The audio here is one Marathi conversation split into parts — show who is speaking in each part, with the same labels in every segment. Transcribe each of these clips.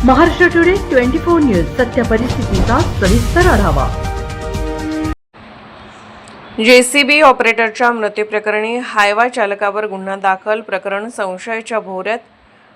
Speaker 1: महाराष्ट्र टुडे 24 न्यूज सत्य परिस्थितीचा सविस्तर आढावा।
Speaker 2: जेसीबी ऑपरेटरच्या मृत्यूप्रकरणी हायवा चालकावर गुन्हा दाखल। प्रकरण संशयाच्या भोवऱ्यात।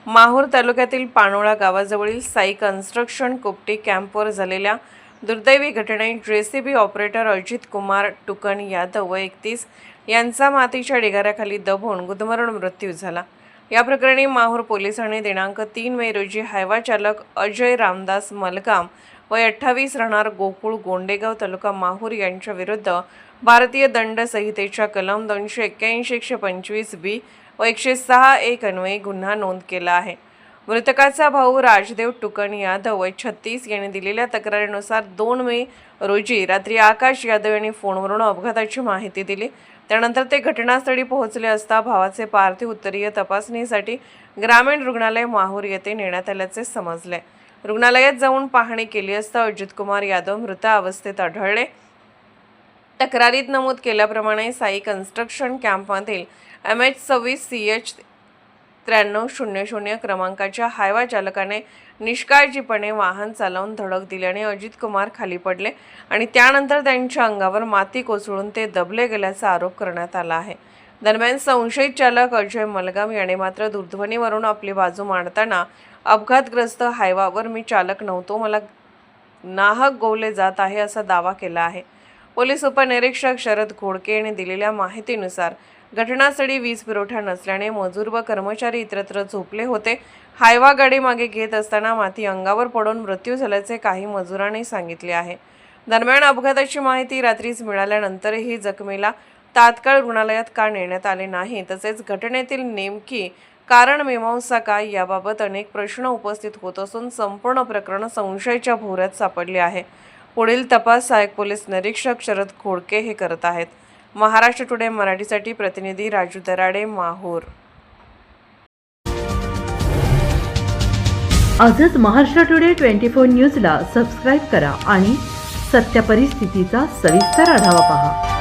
Speaker 2: माहूर तालुक्यातील पानोळा गावाजवळील साई कन्स्ट्रक्शन कोपटी कॅम्पवर झालेल्या दुर्दैवी घटनेत जेसीबी ऑपरेटर अजित कुमार टुकन यादव व 31 यांचा मातीच्या ढिगाऱ्याखाली दबून गुदमरून मृत्यू झाला। या प्रकरणी माहूर पोलिसांनी दिनांक 3 मे रोजी हायवा चालक अजय रामदास मलगाम वय 28 राहणार गोकुळ गोंडेगाव तालुका माहूर यांच्या विरुद्ध भारतीय दंड संहितेच्या कलम 281-125 बी व 106(1) अन्वये गुन्हा नोंद केला आहे। मृतकाचा भाऊ राजदेव टुकन यादव वय 36 यांनी दिलेल्या तक्रारीनुसार 2 मे रोजी रात्री आकाश यादव यांनी फोनवरून अपघाताची माहिती दिली। त्यानंतर ते घटनास्थळी पोहोचले असता भावाचे पार्थिव उत्तरीय तपासणीसाठी ग्रामीण रुग्णालय माहूर येथे नेण्यात आल्याचे समजले। रुग्णालयात जाऊन पाहणी केली असता अजित कुमार यादव मृत अवस्थेत आढळले। तक्रारीत नमूद केल्याप्रमाणे साई कन्स्ट्रक्शन कॅम्पमधील MH26CH 9300 क्रमांकाच्या हायवा चालकाने निष्काळजीपणे वाहन चालवून धडक दिल्याने अजित कुमार खाली पडले आणि त्यानंतर त्यांच्या अंगावर माती कोसळून ते दबले गेल्याचा आरोप करण्यात आला आहे। दरम्यान संशयित चालक अजय मलगाम याने मात्र दूरध्वनीवरून आपली बाजू मांडताना अपघातग्रस्त हायवावर मी चालक नव्हतो, मला नाहक गोवले जात आहे असा दावा केला आहे। पोलीस उपनिरीक्षक शरद घोडके यांनी दिलेल्या माहितीनुसार घटनास्थळी वीज पुरवठा नसल्याने मजूर व कर्मचारी इतरत्र झोपले होते। हायवा गाडी मागे घेत असताना माती अंगावर पडून मृत्यू झाल्याचे काही मजुरांनी सांगितले आहे। दरम्यान अपघाताची माहिती रात्रीच मिळाल्यानंतरही जखमीला तात्काळ रुग्णालयात का नेण्यात आले नाही, तसेच घटनेतील नेमकी कारण मीमांसा काय याबाबत अनेक प्रश्न उपस्थित होत असून संपूर्ण प्रकरण संशयाच्या भोवऱ्यात सापडले आहे। पुढील तपास सहाय्यक पोलीस निरीक्षक शरद घोडके हे करत आहेत। महाराष्ट्र टुडे मराठीसाठी प्रतिनिधी राजू दराडे, माहूर।
Speaker 1: आजच महाराष्ट्र टुडे 24 न्यूजला सबस्क्राईब करा आणि सत्य परिस्थितीचा सविस्तर आढावा पहा।